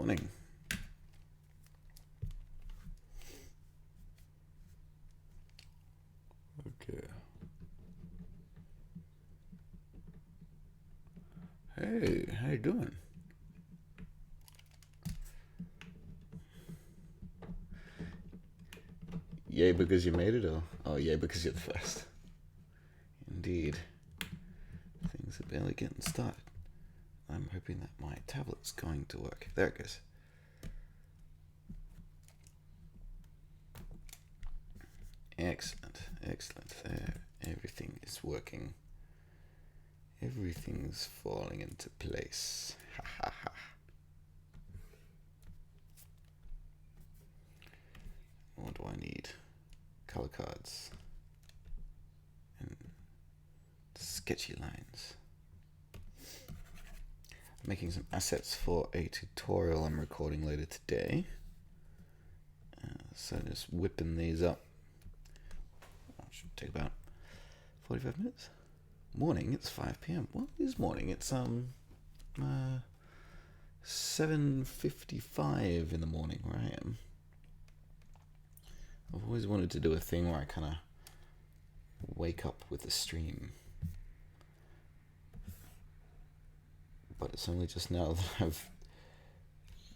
morning. Okay. Hey, how you doing? Yay because you made it, or yay because you're the first? Indeed. Things are barely getting started. I'm hoping that my tablet's going to work. There it goes. Excellent, excellent. There, everything is working. Everything's falling into place. Ha ha ha. What do I need? Color cards. And sketchy lines. I'm making some assets for a tutorial I'm recording later today. So just whipping these up. Should take about 45 minutes. Morning, it's 5 p.m. What is morning? It's 7:55 in the morning where I am. I've always wanted to do a thing where I kind of wake up with the stream. But it's only just now that I've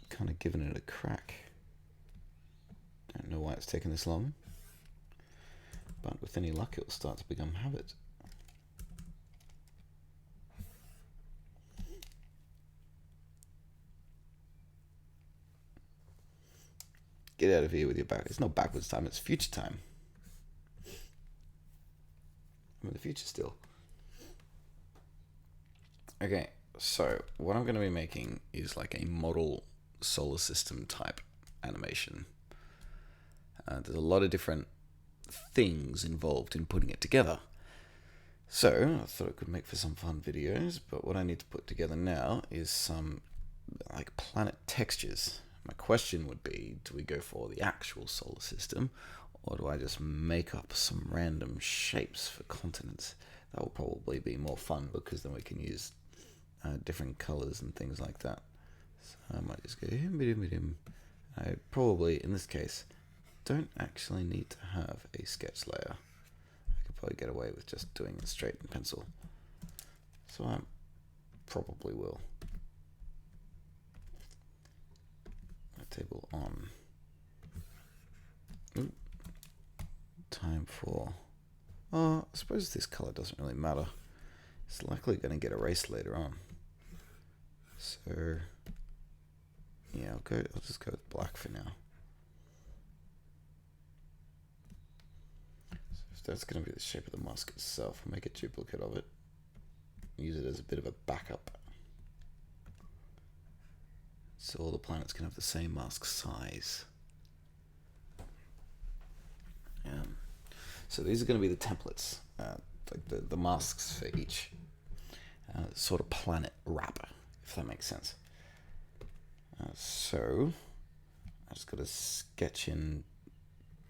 kind of given it a crack. Don't know why it's taken this long. But with any luck, it will start to become habit. Get out of here with your back. It's not backwards time, it's future time. I'm in the future still. Okay, so what I'm going to be making is like a model solar system type animation. There's a lot of different things involved in putting it together. So I thought it could make for some fun videos, but what I need to put together now is some like planet textures. My question would be, do we go for the actual solar system, or do I just make up some random shapes for continents? That will probably be more fun because then we can use different colors and things like that. So I might just go I probably, in this case, don't actually need to have a sketch layer. I could probably get away with just doing it straight in pencil. So I probably will. Table on. Ooh. Time for... I suppose this color doesn't really matter. It's likely going to get erased later on. So... yeah, I'll just go with black for now. So that's going to be the shape of the mask itself. I'll make a duplicate of it. Use it as a bit of a backup. So all the planets can have the same mask size. So these are going to be the templates, like the masks for each sort of planet wrap, if that makes sense. So I just got to sketch in,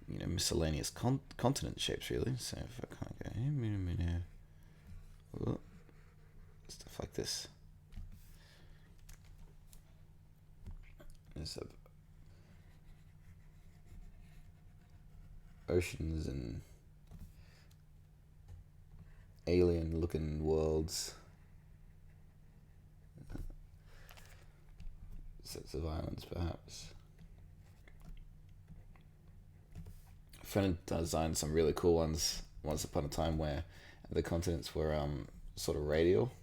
miscellaneous continent shapes really. So if I kind of go stuff like this. There's oceans and alien looking worlds, sets of islands perhaps. A friend designed some really cool ones once upon a time where the continents were sort of radial.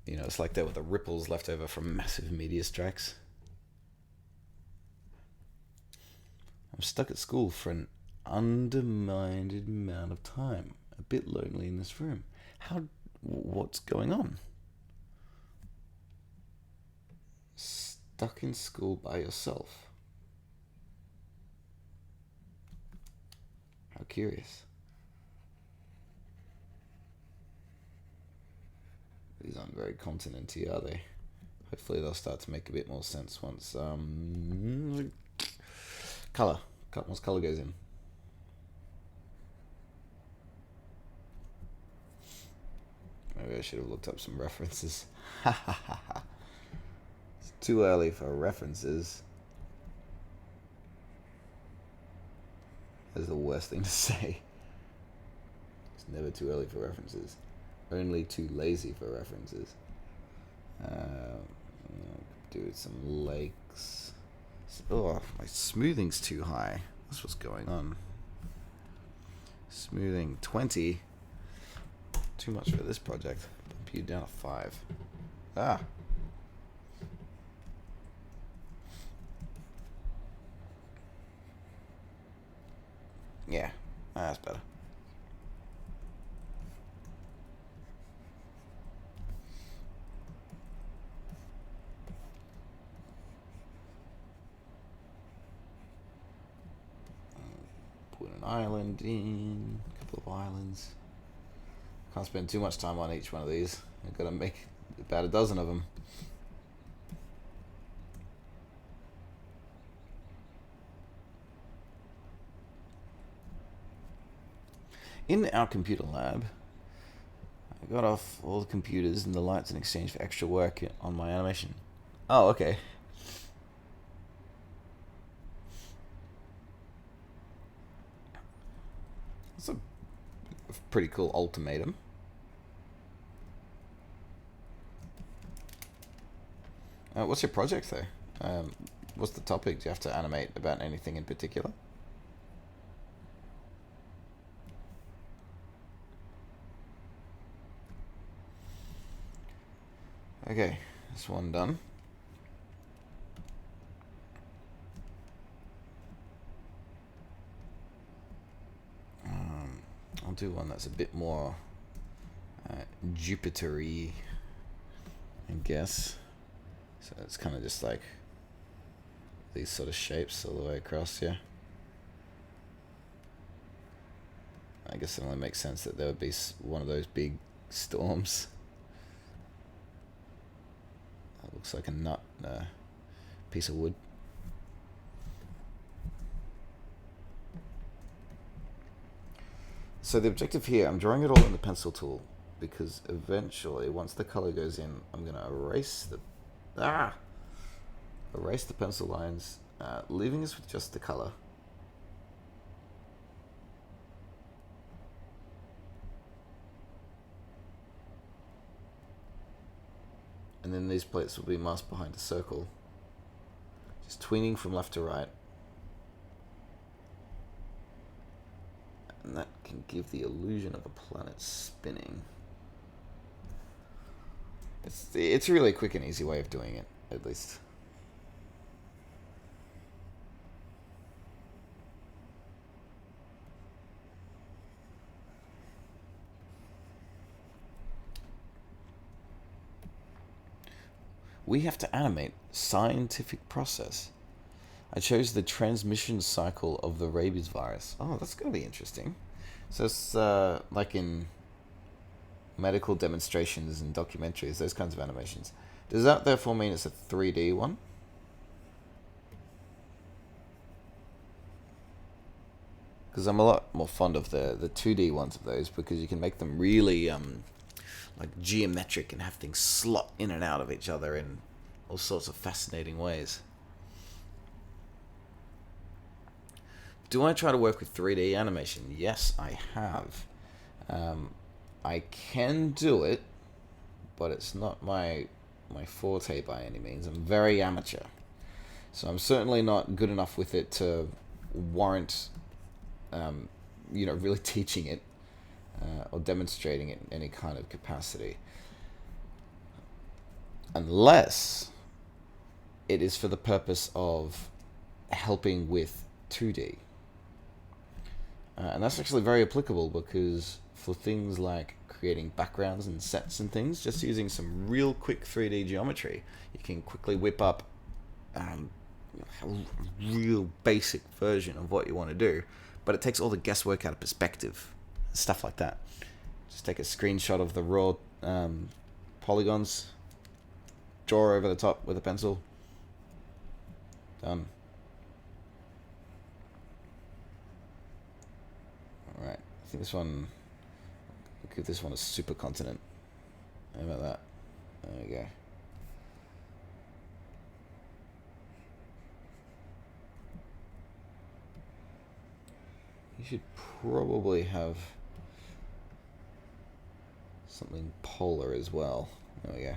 It's like there were the ripples left over from massive meteor strikes. I'm stuck at school for an undefined amount of time. A bit lonely in this room. What's going on? Stuck in school by yourself. How curious. These aren't very continenty, are they? Hopefully they'll start to make a bit more sense once once color goes in. Maybe I should have looked up some references. Too early for references. That's the worst thing to say. It's never too early for references. Only too lazy for references. Do some lakes. Oh, my smoothing's too high. That's what's going on. Smoothing 20. Too much for this project. Bump you down to 5. Ah. Yeah, that's better. Put an island in, a couple of islands. Can't spend too much time on each one of these. I've got to make about a dozen of them. In our computer lab, I got off all the computers and the lights in exchange for extra work on my animation. Oh, okay. That's a pretty cool ultimatum. What's your project though? What's the topic? Do you have to animate about anything in particular? Okay, this one done. I'll do one that's a bit more Jupiter-y, I guess. So it's kind of just like these sort of shapes all the way across here. I guess it only makes sense that there would be one of those big storms. That looks like a nut, piece of wood. So the objective here, I'm drawing it all in the pencil tool because eventually, once the color goes in, I'm going to erase the pencil lines, leaving us with just the color. And then these plates will be masked behind a circle. Just tweening from left to right. And that can give the illusion of a planet spinning. It's a really quick and easy way of doing it, at least. We have to animate scientific process. I chose the transmission cycle of the rabies virus. Oh, that's going to be interesting. So it's like in medical demonstrations and documentaries, those kinds of animations. Does that therefore mean it's a 3D one? Because I'm a lot more fond of the 2D ones of those because you can make them really like geometric and have things slot in and out of each other in all sorts of fascinating ways. Do I try to work with 3D animation? Yes, I have. I can do it, but it's not my forte by any means. I'm very amateur. So I'm certainly not good enough with it to warrant, really teaching it or demonstrating it in any kind of capacity. Unless it is for the purpose of helping with 2D. And that's actually very applicable because for things like creating backgrounds and sets and things, just using some real quick 3D geometry, you can quickly whip up a real basic version of what you want to do. But it takes all the guesswork out of perspective, stuff like that. Just take a screenshot of the raw polygons, draw over the top with a pencil. Done. Alright, I think this one, we'll give this one a supercontinent. How about that? There we go. You should probably have something polar as well. There we go.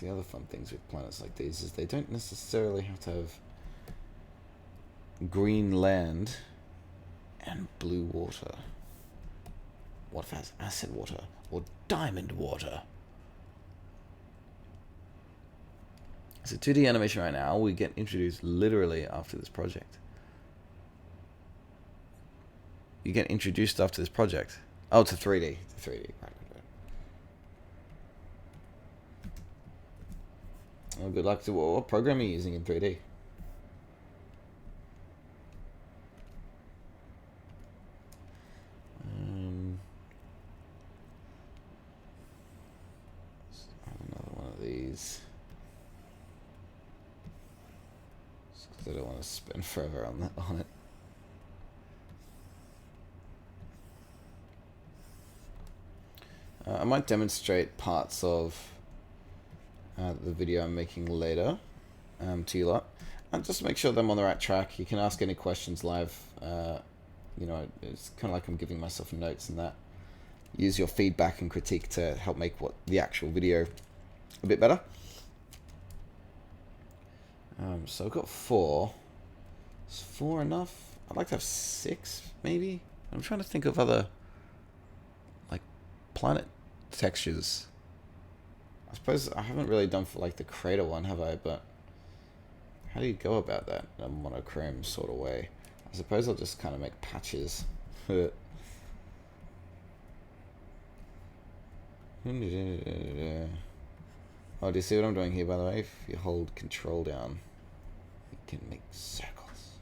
The other fun things with planets like these is they don't necessarily have to have green land and blue water. What if it has acid water or diamond water? It's a 2D animation right now. We get introduced literally after this project. You get introduced after this project. Oh, to 3D. To 3D. Right. Well, good luck to what program are you using in 3D? Another one of these. Just because I don't want to spend forever on it. I might demonstrate parts of the video I'm making later to you lot, and just make sure that I'm on the right track. You can ask any questions live. You know, it's kind of like I'm giving myself notes and that. Use your feedback and critique to help make the actual video a bit better. So I've got 4. Is 4 enough? I'd like to have 6, maybe. I'm trying to think of other like planet textures. I suppose I haven't really done for like the crater one, have I? But how do you go about that in a monochrome sort of way? I suppose I'll just kind of make patches. Oh, do you see what I'm doing here, by the way? If you hold control down, you can make circles.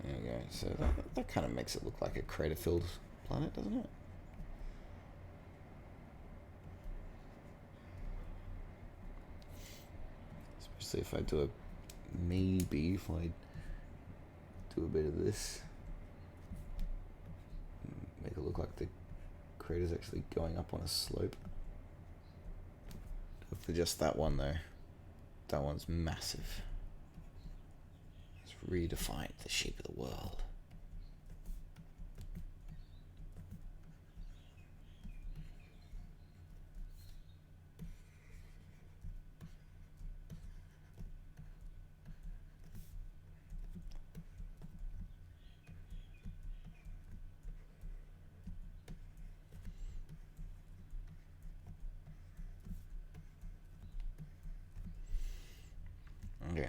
There we go. So that kind of makes it look like a crater-filled planet, doesn't it? Especially if I do if I do a bit of this. Make it look like the crater's actually going up on a slope. For just that one though. That one's massive. It's redefined the shape of the world. Okay.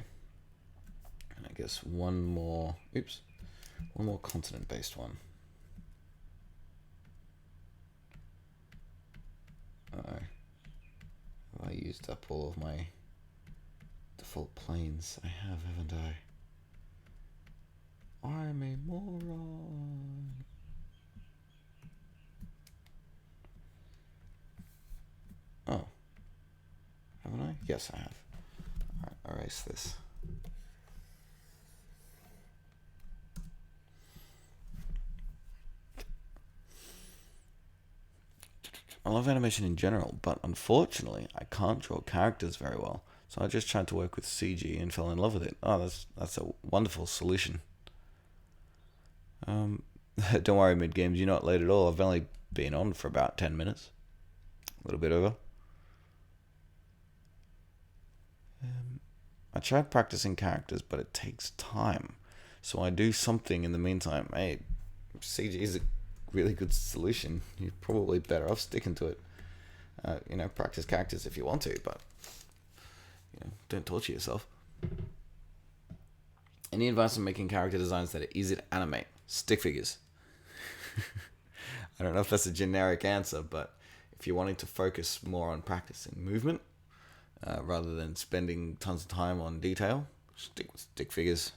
And I guess one more continent-based one. I used up all of my default planes. I have, haven't I? I'm a moron. Oh. Haven't I? Yes, I have. Alright, erase this. I love animation in general, but unfortunately, I can't draw characters very well. So I just tried to work with CG and fell in love with it. Oh, that's a wonderful solution. Don't worry, mid-games, you're not late at all. I've only been on for about 10 minutes. A little bit over. I tried practicing characters, but it takes time. So I do something in the meantime. Hey, CG is a really good solution. You're probably better off sticking to it. Practice characters if you want to, but don't torture yourself. Any advice on making character designs that are easy to animate? Stick figures. I don't know if that's a generic answer, but if you're wanting to focus more on practicing movement rather than spending tons of time on detail, stick with stick figures.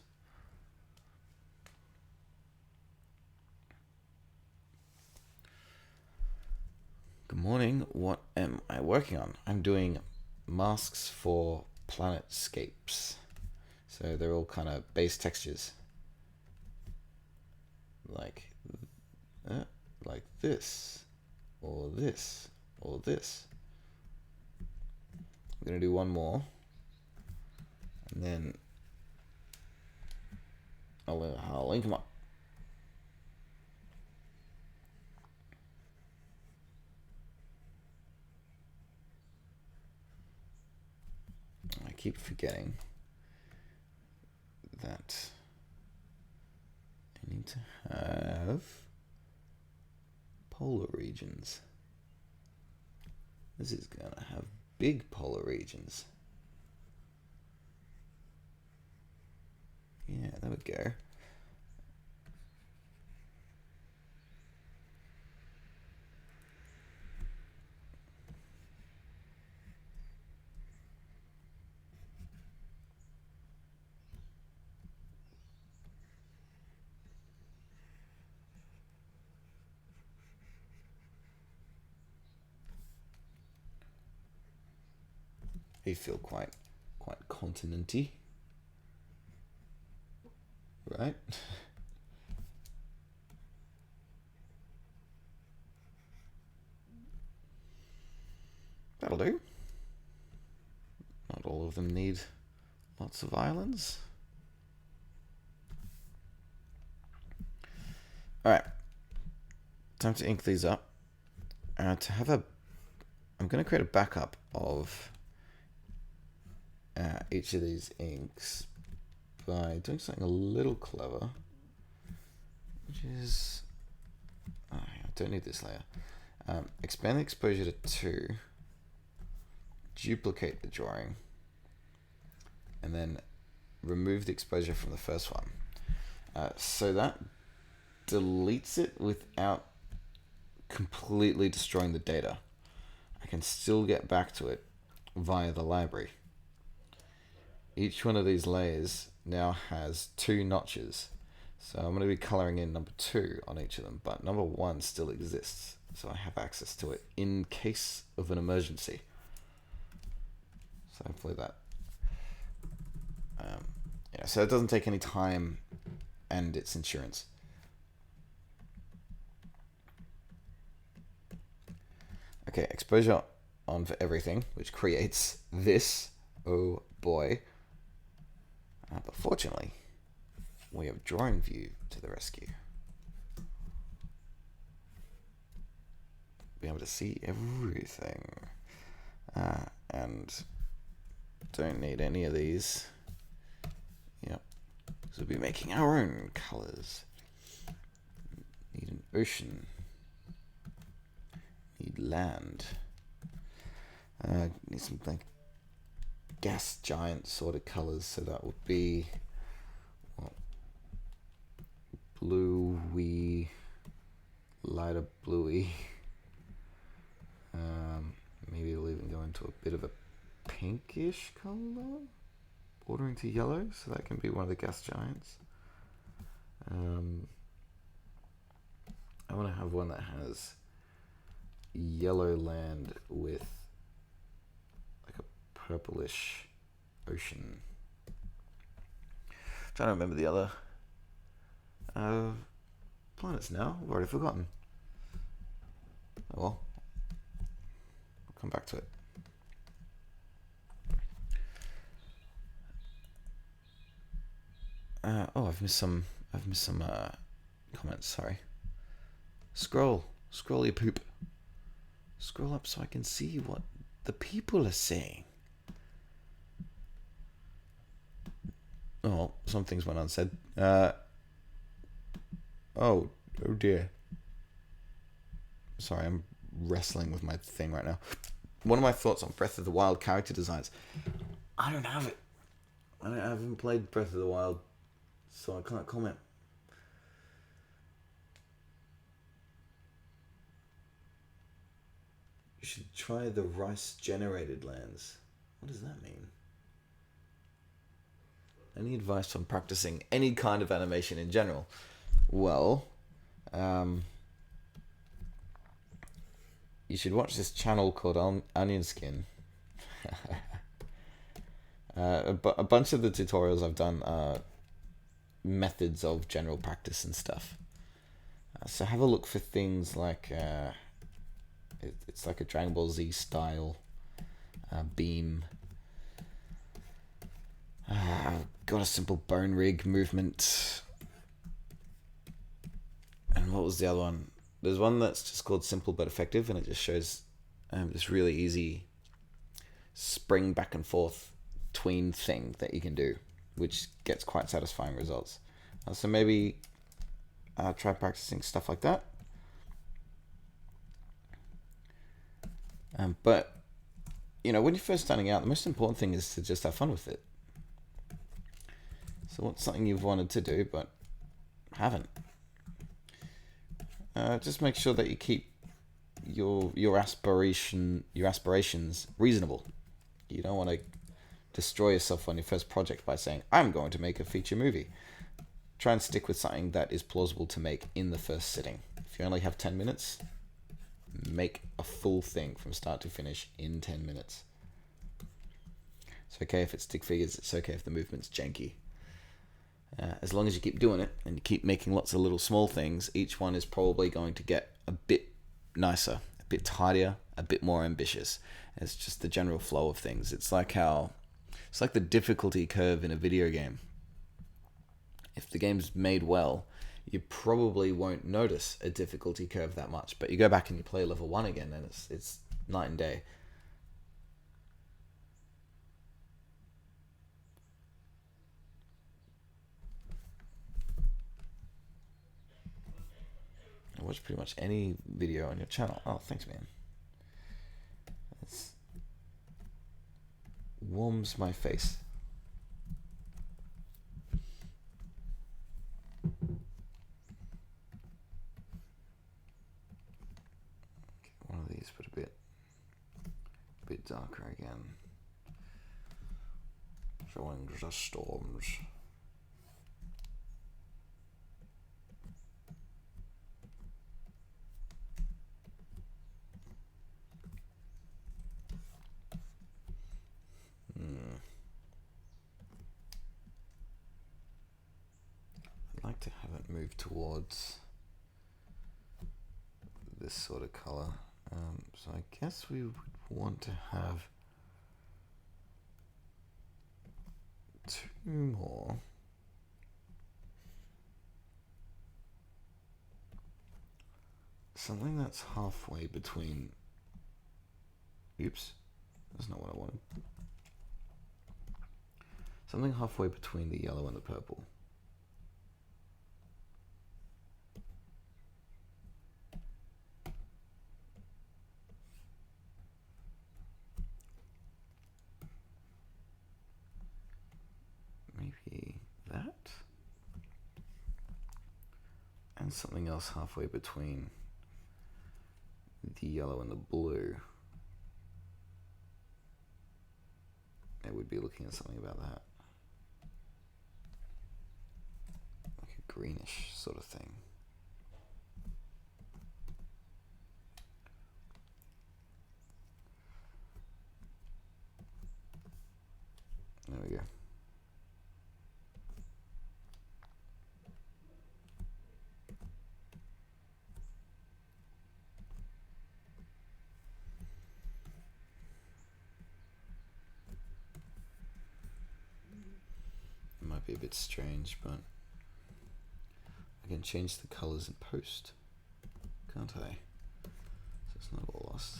Good morning. What am I working on? I'm doing masks for planetscapes. So they're all kind of base textures. Like this. or this, or this. I'm going to do one more, and then I'll link them up. I keep forgetting that I need to have polar regions. This is going to have big polar regions. Yeah, there we go. They feel quite continenty, right? That'll do. Not all of them need lots of islands. All right, time to ink these up. I'm going to create a backup of each of these inks by doing something a little clever, which is, I don't need this layer. Expand the exposure to 2, duplicate the drawing, and then remove the exposure from the first one. So that deletes it without completely destroying the data. I can still get back to it via the library. Each one of these layers now has 2 notches. So I'm going to be coloring in number 2 on each of them, but number 1 still exists. So I have access to it in case of an emergency. So hopefully that, so it doesn't take any time and it's insurance. Okay, exposure on for everything, which creates this. Oh boy. But fortunately, we have drawing view to the rescue. Be able to see everything. And don't need any of these. Yep. So we'll be making our own colors. Need an ocean. Need land. Need some like gas giant sort of colors, so that would be bluey, lighter bluey. Maybe we'll even go into a bit of a pinkish color, bordering to yellow, so that can be one of the gas giants. I want to have one that has yellow land with like a purplish ocean. I'm trying to remember the other planets now. I've already forgotten. Oh well. I'll come back to it. I've missed some comments, sorry. Scroll your poop. Scroll up so I can see what the people are saying. Oh, some things went unsaid. Oh dear. Sorry, I'm wrestling with my thing right now. One of my thoughts on Breath of the Wild character designs. I don't have it. I haven't played Breath of the Wild, so I can't comment. You should try the rice-generated lands. What does that mean? Any advice on practicing any kind of animation in general? Well, you should watch this channel called Onion Skin. A bunch of the tutorials I've done are methods of general practice and stuff. So have a look for things like It's like a Dragon Ball Z style beam. Got a simple bone rig movement. And what was the other one? There's one that's just called Simple But Effective, and it just shows this really easy spring back and forth tween thing that you can do, which gets quite satisfying results. So maybe try practicing stuff like that. But, you know, when you're first starting out, the most important thing is to just have fun with it. So what's something you've wanted to do but haven't? Just make sure that you keep your aspirations reasonable. You don't want to destroy yourself on your first project by saying, I'm going to make a feature movie. Try and stick with something that is plausible to make in the first sitting. If you only have 10 minutes, make a full thing from start to finish in 10 minutes. It's okay if it's stick figures, it's okay if the movement's janky. As long as you keep doing it and you keep making lots of little small things, each one is probably going to get a bit nicer, a bit tidier, a bit more ambitious. It's just the general flow of things. It's like the difficulty curve in a video game. If the game's made well, you probably won't notice a difficulty curve that much. But you go back and you play level 1 again, and it's night and day. I watch pretty much any video on your channel. Oh, thanks, man. It warms my face. One of these, but a bit darker again. Showing the storms. I'd like to have it move towards this sort of color. So I guess we would want to have 2 more. Something that's halfway between... Oops, that's not what I wanted. Something halfway between the yellow and the purple. Maybe that? And something else halfway between the yellow and the blue. I would be looking at something about that. Like a greenish sort of thing. There we go. Might be a bit strange, but I can change the colors in post, can't I? So it's not all lost.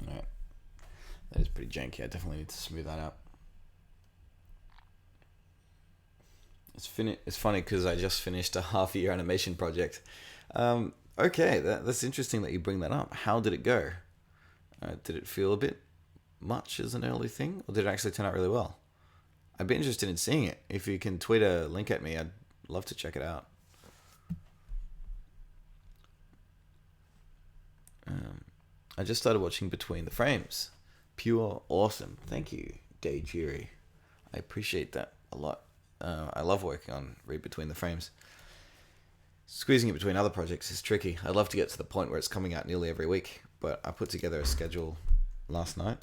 Alright, that is pretty janky. I definitely need to smooth that out. It's funny because I just finished a half-year animation project. Okay, that's interesting that you bring that up. How did it go? Did it feel a bit much as an early thing, or did it actually turn out really well? I'd be interested in seeing it. If you can tweet a link at me, I'd love to check it out. I just started watching Between the Frames. Pure awesome. Thank you, Dayjiri. I appreciate that a lot. I love working on Read Between the Frames. Squeezing it between other projects is tricky. I'd love to get to the point where it's coming out nearly every week, But I put together a schedule last night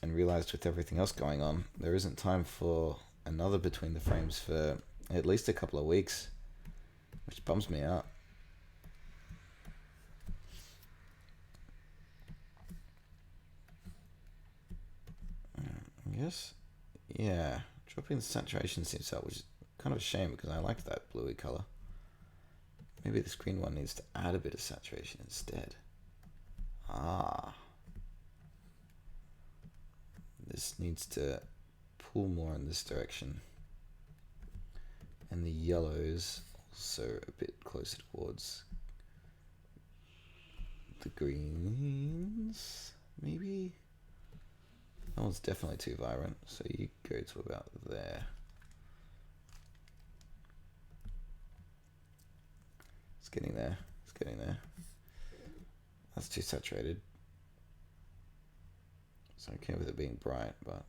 and realized with everything else going on, there isn't time for another Between the Frames for at least a couple of weeks, which bums me out. I guess, yeah, dropping the saturation seems out, which is kind of a shame because I like that bluey color. Maybe this green one needs to add a bit of saturation instead. Ah. This needs to pull more in this direction. And the yellows also a bit closer towards the greens, maybe? That one's definitely too vibrant, so you go to about there. It's getting there, it's getting there. That's too saturated. It's okay with it being bright, but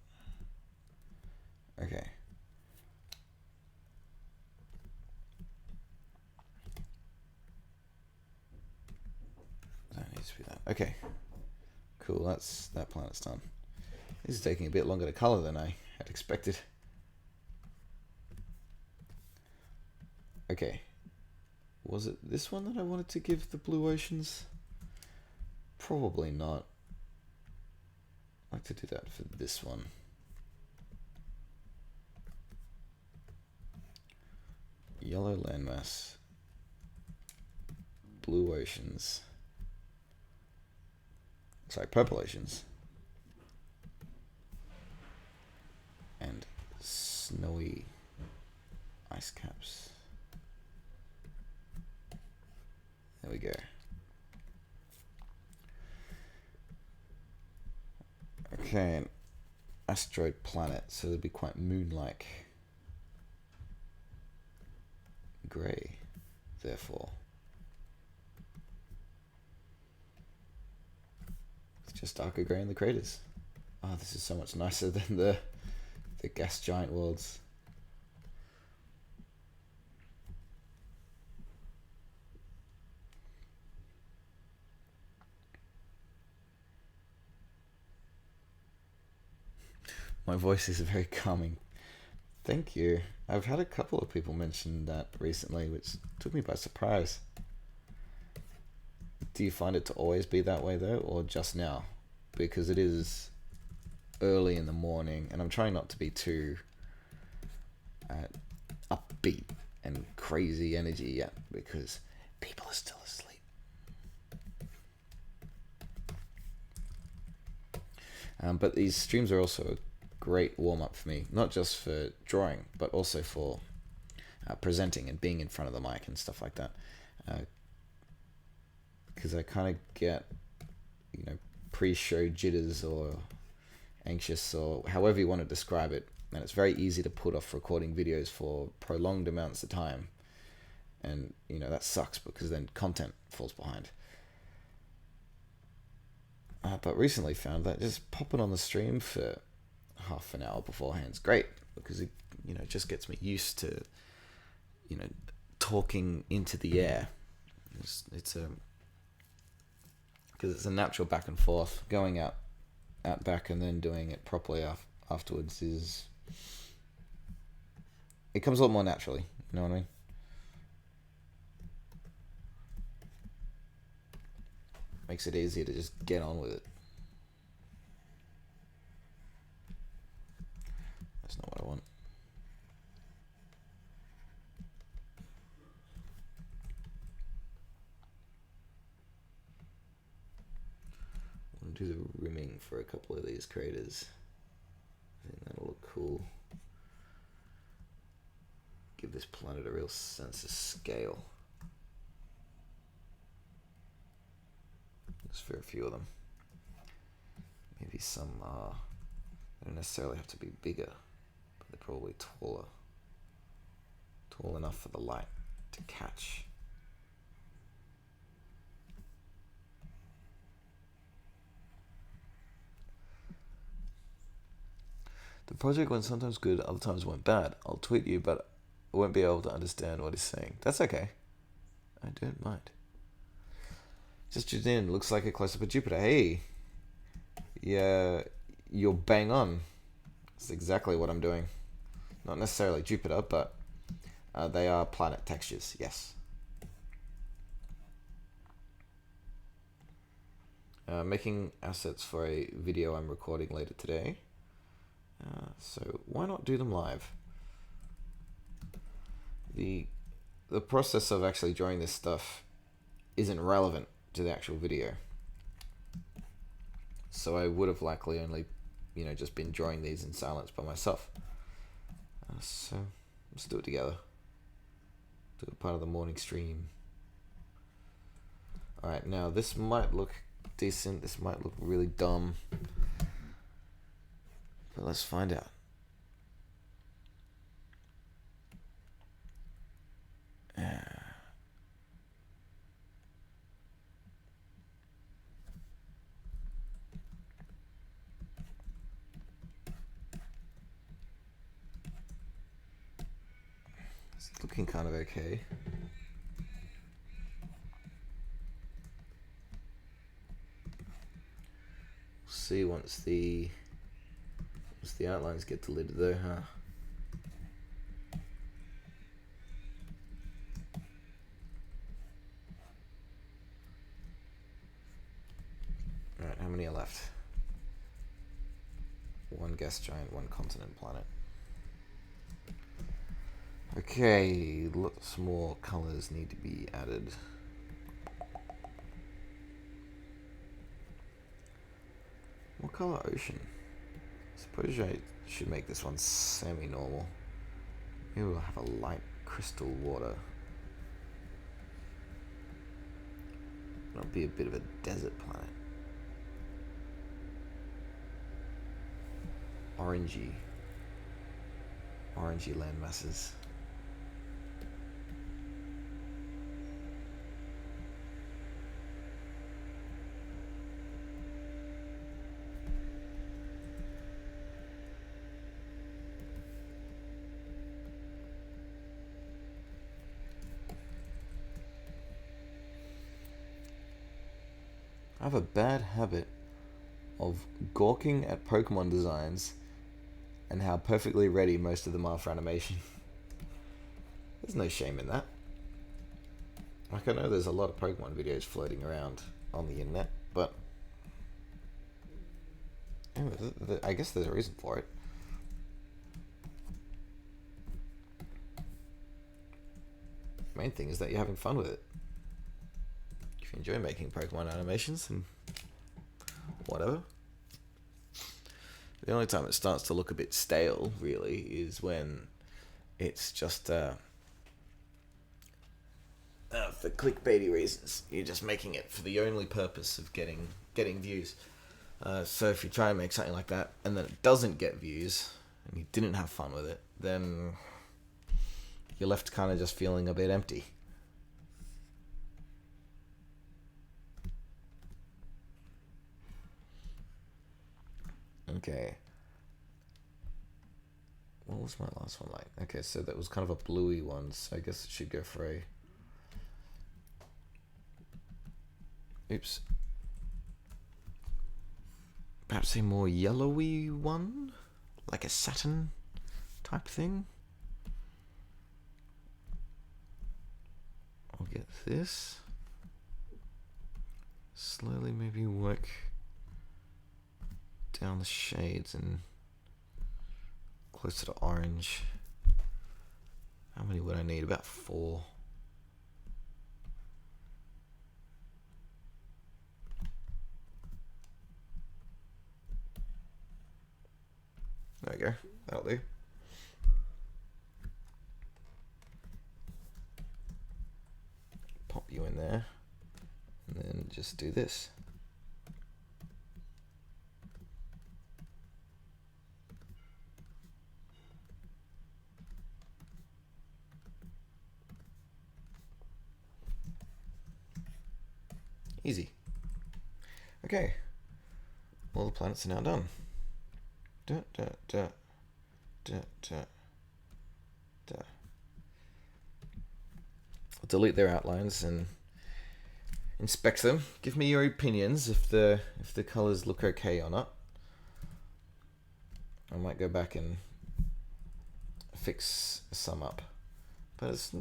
okay. That needs to be that. Okay, cool. That planet's done. This is taking a bit longer to color than I had expected. Okay, was it this one that I wanted to give the blue oceans? Probably not. I'd like to do that for this one. Yellow landmass, blue oceans, sorry, purple oceans, and snowy ice caps. There we go. Okay, an asteroid planet, so it'll be quite moon-like. Grey, therefore. It's just darker grey in the craters. Oh, this is so much nicer than the gas giant worlds. My voice is very calming. Thank you. I've had a couple of people mention that recently, which took me by surprise. Do you find it to always be that way though, or just now? Because it is early in the morning, and I'm trying not to be too upbeat and crazy energy yet, because people are still asleep. But these streams are also a great warm-up for me, not just for drawing, but also for presenting and being in front of the mic and stuff like that. Because I kind of get, pre-show jitters or anxious, or however you want to describe it, and it's very easy to put off recording videos for prolonged amounts of time, and that sucks because then content falls behind. But recently found that just popping on the stream for half an hour beforehand is great, because it just gets me used to talking into the air. It's because it's a natural back and forth. Going out back and then doing it properly afterwards it comes a lot more naturally. You know what I mean? Makes it easier to just get on with it. That's not what I want. I want to do the rimming for a couple of these craters. I think that'll look cool. Give this planet a real sense of scale. Just for a few of them. Maybe some they don't necessarily have to be bigger, but they're probably taller. Tall enough for the light to catch. The project went sometimes good, other times went bad. I'll tweet you, but I won't be able to understand what he's saying. That's okay. I don't mind. Just tuned in. Looks like a close-up of Jupiter. Hey, yeah, you're bang on. It's exactly what I'm doing. Not necessarily Jupiter, but they are planet textures. Yes. Making assets for a video I'm recording later today. So why not do them live? The process of actually drawing this stuff isn't relevant to the actual video. So I would have likely only, just been drawing these in silence by myself. So let's do it together. Do it part of the morning stream. Alright, now this might look decent. This might look really dumb. But let's find out. It's looking kind of okay. We'll see once the outlines get deleted though, huh? Alright, how many are left? One gas giant, one continent planet. Okay, lots more colors need to be added. What color ocean? Suppose I should make this one semi-normal. Maybe we'll have a light crystal water. It'll be a bit of a desert planet. Orangey land masses. I have a bad habit of gawking at Pokemon designs and how perfectly ready most of them are for animation. There's no shame in that. Like, I know there's a lot of Pokemon videos floating around on the internet, but anyway, I guess there's a reason for it. The main thing is that you're having fun with it. If you enjoy making Pokemon animations and whatever. The only time it starts to look a bit stale, really, is when it's just for clickbaity reasons. You're just making it for the only purpose of getting views. So if you try and make something like that and then it doesn't get views and you didn't have fun with it, then you're left kind of just feeling a bit empty. Okay. What was my last one like? Okay, so that was kind of a bluey one, so I guess it should go for a... Oops. Perhaps a more yellowy one? Like a satin type thing? I'll get this. Slowly maybe work down the shades and closer to orange. How many would I need? About 4. There we go. That'll do. Pop you in there and then just do this. Easy. Okay. All the planets are now done. I'll delete their outlines and inspect them. Give me your opinions if the colors look okay or not. I might go back and fix some up, but it's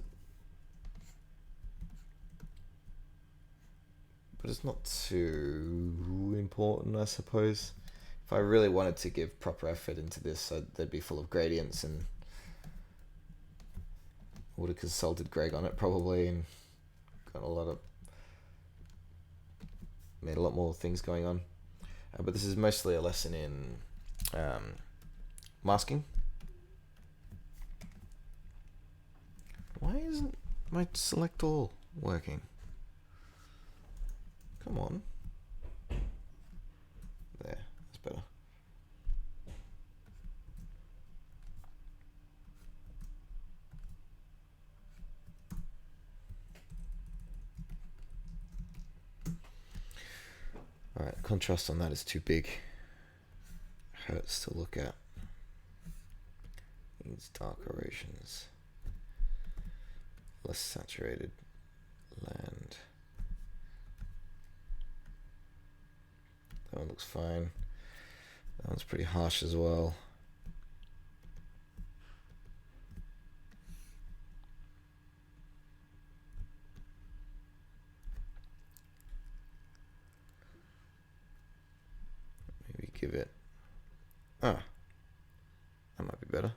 not too important, I suppose. If I really wanted to give proper effort into this, they'd be full of gradients, and would have consulted Greg on it probably, and made a lot more things going on. But this is mostly a lesson in masking. Why isn't my select all working? Come on. There, that's better. Alright, contrast on that is too big. Hurts to look at. Needs dark orations. Less saturated land. That one looks fine. That one's pretty harsh as well. Maybe give it... that might be better.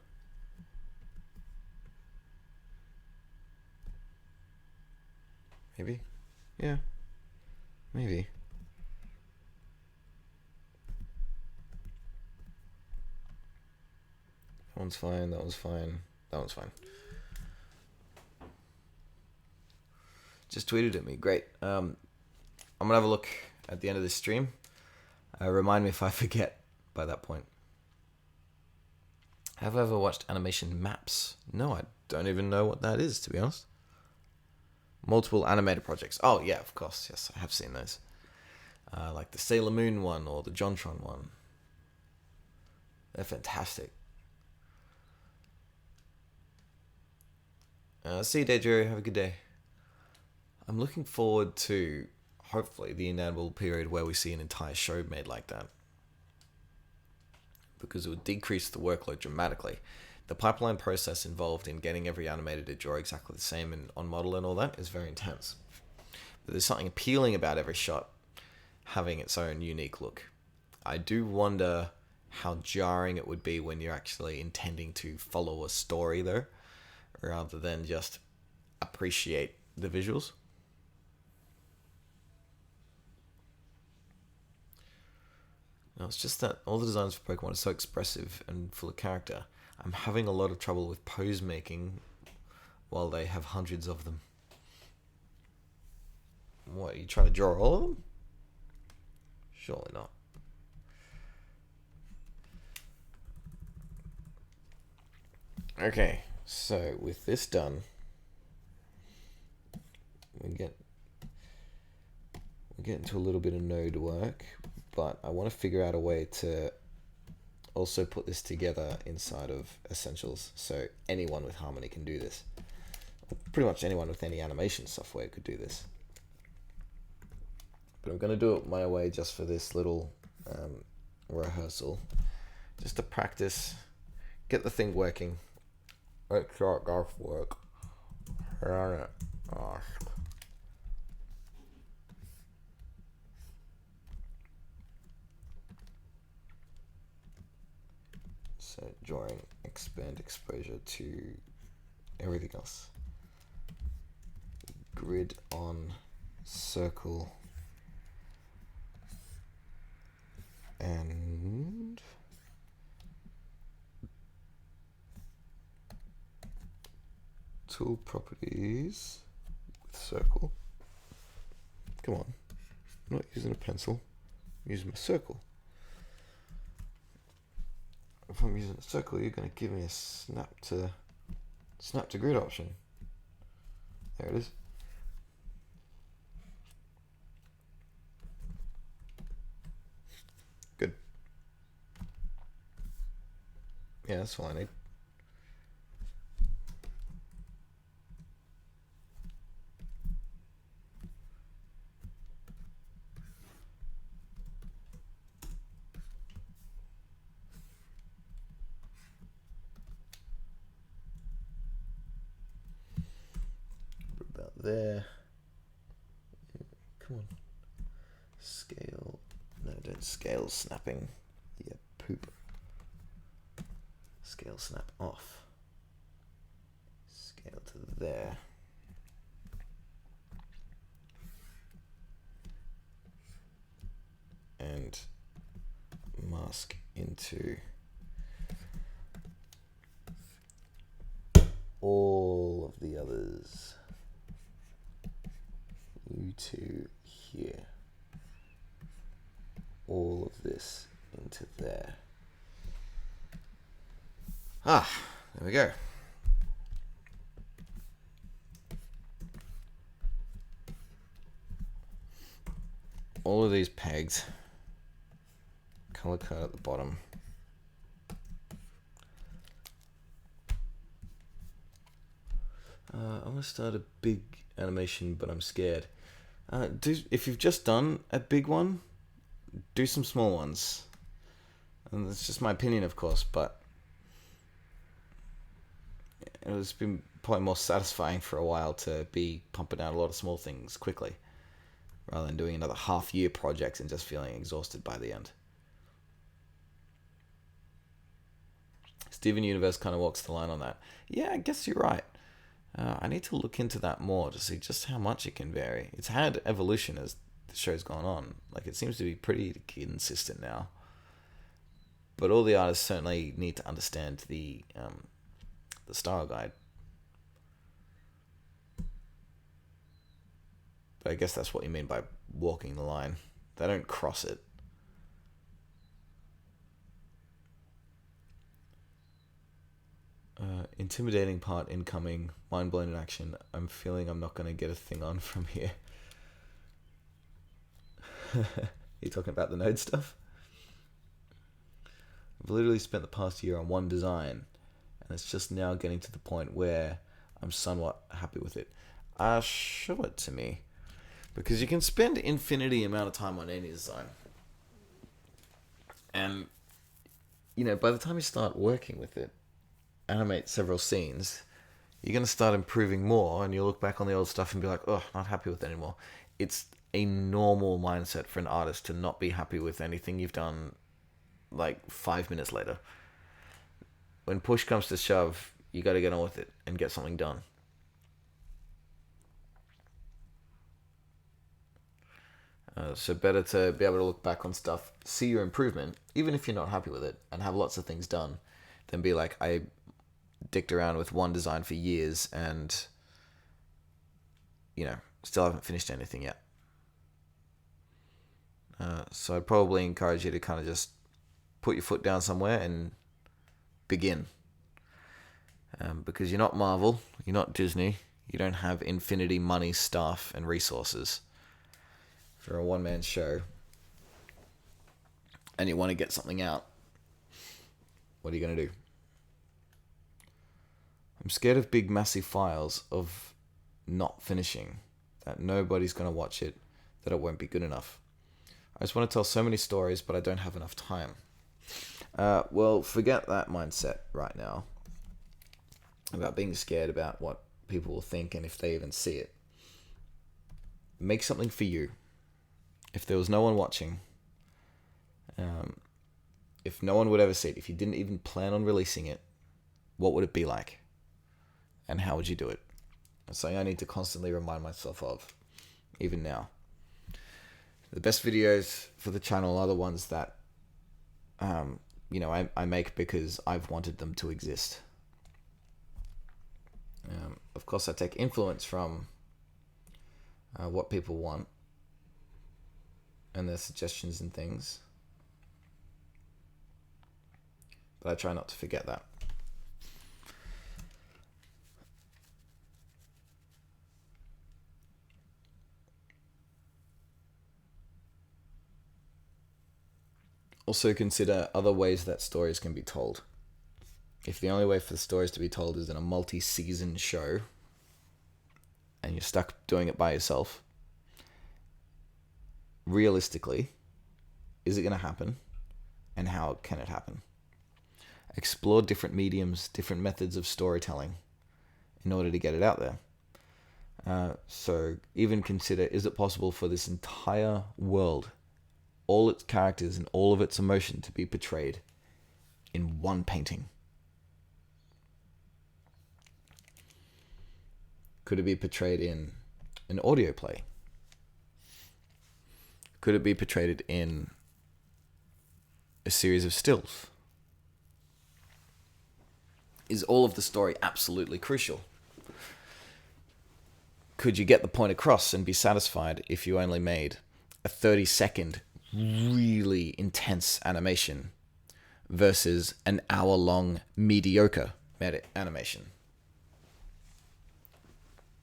Maybe? Yeah. Maybe. That one's fine, that one's fine, that one's fine. Just tweeted at me, great. I'm gonna have a look at the end of this stream. Remind me if I forget by that point. Have I ever watched animation maps? No, I don't even know what that is, to be honest. Multiple animated projects. Oh, yeah, of course. Yes, I have seen those. Like the Sailor Moon one or the Jontron one. They're fantastic. See you, Deidre. Have a good day. I'm looking forward to, hopefully, the inevitable period where we see an entire show made like that. Because it would decrease the workload dramatically. The pipeline process involved in getting every animator to draw exactly the same and on model and all that is very intense. But there's something appealing about every shot having its own unique look. I do wonder how jarring it would be when you're actually intending to follow a story though, rather than just appreciate the visuals. No, it's just that all the designs for Pokemon are so expressive and full of character. I'm having a lot of trouble with pose making while they have hundreds of them. What, are you trying to draw all of them? Surely not. Okay, so with this done, we get into a little bit of node work, but I want to figure out a way to also put this together inside of Essentials, so anyone with Harmony can do this. Pretty much anyone with any animation software could do this. But I'm going to do it my way just for this little rehearsal, just to practice, get the thing working. Make sure it does work. Run it. Ask. So drawing, expand exposure to everything else. Grid on, circle, and tool properties with circle. Come on, I'm not using a pencil, I'm using my circle. If I'm using a circle, you're going to give me a snap to grid option. There it is. Good. Yeah, that's all I need. there. Come on. Scale. No, don't scale snapping. Yeah, poop. Scale snap off. Scale to there. And mask into all of the others. You two here. All of this into there. Ah, there we go. All of these pegs. Color code at the bottom. I'm going to start a big animation, but I'm scared. If you've just done a big one, do some small ones. And that's just my opinion, of course, but it's been probably more satisfying for a while to be pumping out a lot of small things quickly, rather than doing another half-year project and just feeling exhausted by the end. Steven Universe kind of walks the line on that. Yeah, I guess you're right. I need to look into that more to see just how much it can vary. It's had evolution as the show's gone on. Like, it seems to be pretty consistent now. But all the artists certainly need to understand the style guide. But I guess that's what you mean by walking the line. They don't cross it. Intimidating part incoming, mind blown in action. I'm feeling I'm not going to get a thing on from here. You talking about the node stuff? I've literally spent the past year on one design, and it's just now getting to the point where I'm somewhat happy with it. Show it to me. Because you can spend infinity amount of time on any design. And, by the time you start working with it, animate several scenes, you're going to start improving more, and you'll look back on the old stuff and be like, oh, not happy with it anymore. It's a normal mindset for an artist to not be happy with anything you've done like 5 minutes later. When push comes to shove, you got to get on with it and get something done. So better to be able to look back on stuff, see your improvement, even if you're not happy with it, and have lots of things done, than be like, I dicked around with one design for years and, still haven't finished anything yet. So I'd probably encourage you to kind of just put your foot down somewhere and begin. Because you're not Marvel, you're not Disney, you don't have infinity money, staff, and resources for a one-man show, and you want to get something out. What are you going to do? I'm scared of big, massive files of not finishing, that nobody's going to watch it, that it won't be good enough. I just want to tell so many stories, but I don't have enough time. Well, forget that mindset right now about being scared about what people will think and if they even see it. Make something for you. If there was no one watching, if no one would ever see it, if you didn't even plan on releasing it, what would it be like? And how would you do it? It's something I need to constantly remind myself of, even now. The best videos for the channel are the ones that, I make because I've wanted them to exist. Of course, I take influence from what people want and their suggestions and things. But I try not to forget that. Also consider other ways that stories can be told. If the only way for the stories to be told is in a multi-season show, and you're stuck doing it by yourself, realistically, is it going to happen? And how can it happen? Explore different mediums, different methods of storytelling in order to get it out there. So even consider, is it possible for this entire world, all its characters and all of its emotion, to be portrayed in one painting? Could it be portrayed in an audio play? Could it be portrayed in a series of stills? Is all of the story absolutely crucial? Could you get the point across and be satisfied if you only made a 30-second really intense animation versus an hour-long mediocre animation?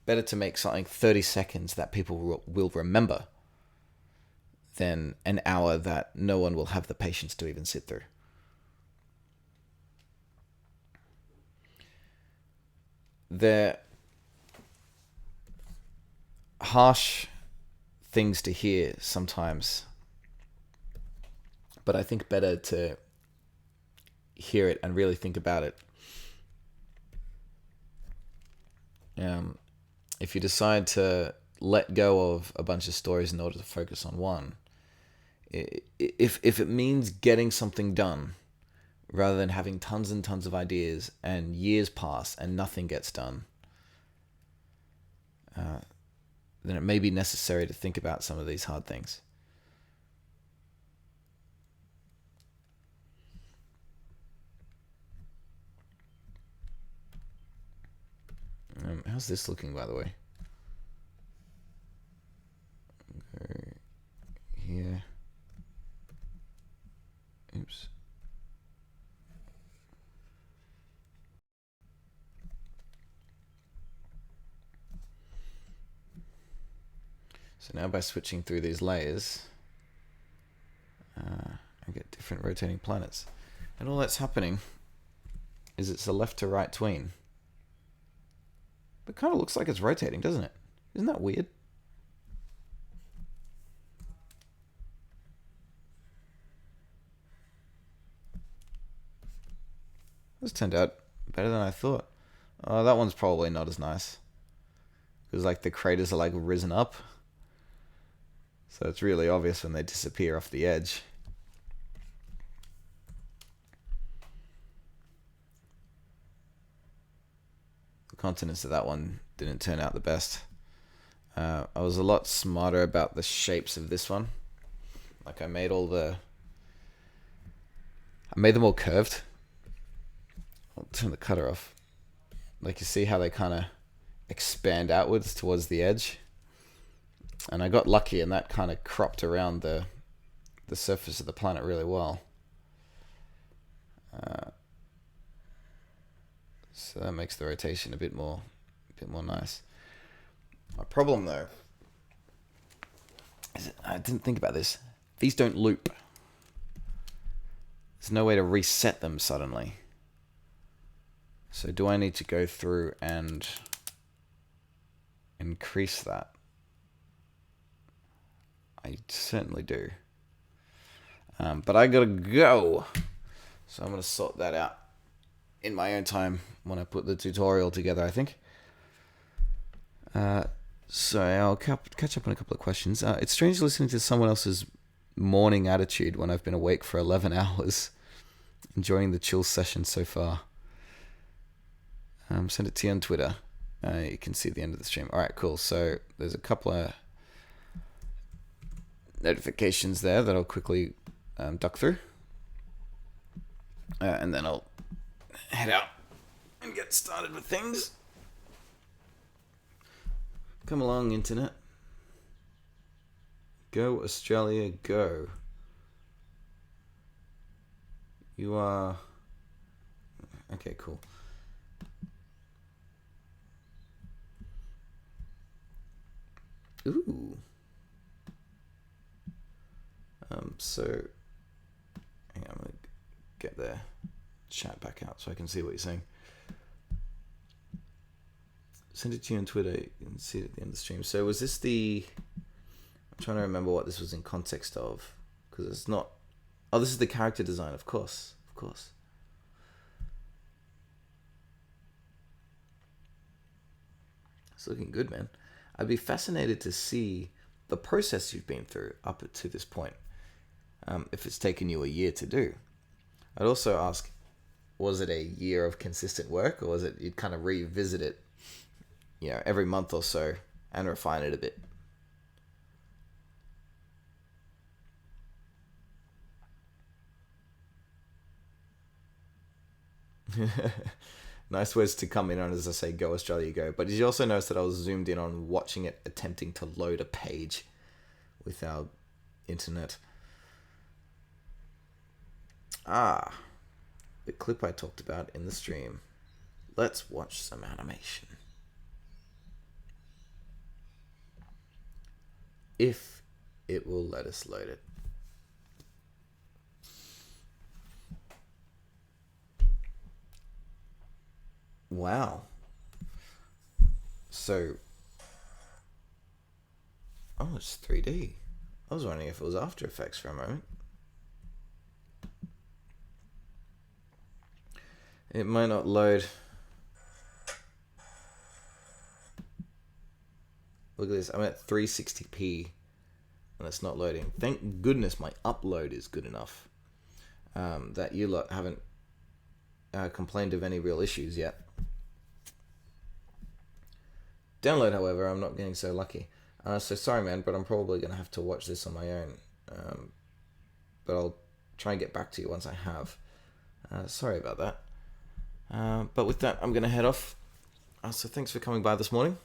Better to make something 30 seconds that people will remember than an hour that no one will have the patience to even sit through. They're harsh things to hear sometimes, but I think better to hear it and really think about it. If you decide to let go of a bunch of stories in order to focus on one, if it means getting something done rather than having tons and tons of ideas and years pass and nothing gets done, then it may be necessary to think about some of these hard things. How's this looking, by the way? Go here. Oops. So now by switching through these layers, I get different rotating planets. And all that's happening is it's a left to right tween. But it kind of looks like it's rotating, doesn't it? Isn't that weird? This turned out better than I thought. Oh, that one's probably not as nice. Because like the craters are like risen up. So it's really obvious when they disappear off the edge. The continents of that one didn't turn out the best. I was a lot smarter about the shapes of this one. Like I made them all curved. I'll turn the cutter off. Like you see how they kind of expand outwards towards the edge. And I got lucky and that kind of cropped around the surface of the planet really well. So that makes the rotation a bit more nice. My problem though is I didn't think about this. These don't loop. There's no way to reset them suddenly. So do I need to go through and increase that? I certainly do. But I gotta go. So I'm gonna sort that out in my own time when I put the tutorial together, I think. So I'll catch up on a couple of questions. It's strange listening to someone else's morning attitude when I've been awake for 11 hours. Enjoying the chill session so far. Send it to you on Twitter. You can see the end of the stream. Alright, cool. So there's a couple of notifications there that I'll quickly duck through. And then I'll head out and get started with things. Come along, internet. Go, Australia, go. You are... Okay, cool. Ooh. So... Hang on, I'm going to get the chat back out so I can see what you're saying. Send it to you on Twitter. You can see it at the end of the stream. So was this the... I'm trying to remember what this was in context of. Because it's not... Oh, this is the character design, of course. Of course. It's looking good, man. I'd be fascinated to see the process you've been through up to this point, if it's taken you a year to do. I'd also ask, was it a year of consistent work, or was it you'd kind of revisit it, every month or so and refine it a bit? Nice words to come in on as I say, go Australia, go. But did you also notice that I was zoomed in on watching it attempting to load a page with our internet? The clip I talked about in the stream. Let's watch some animation. If it will let us load it. Wow. So, it's 3D. I was wondering if it was After Effects for a moment. It might not load. Look at this, I'm at 360p and it's not loading. Thank goodness my upload is good enough that you lot haven't complained of any real issues yet. Download, however, I'm not getting so lucky. So sorry, man, but I'm probably going to have to watch this on my own. But I'll try and get back to you once I have. Sorry about that. But with that, I'm going to head off. So thanks for coming by this morning.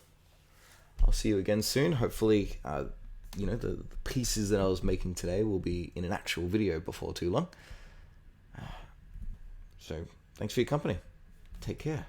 I'll see you again soon. Hopefully, the pieces that I was making today will be in an actual video before too long. So thanks for your company. Take care.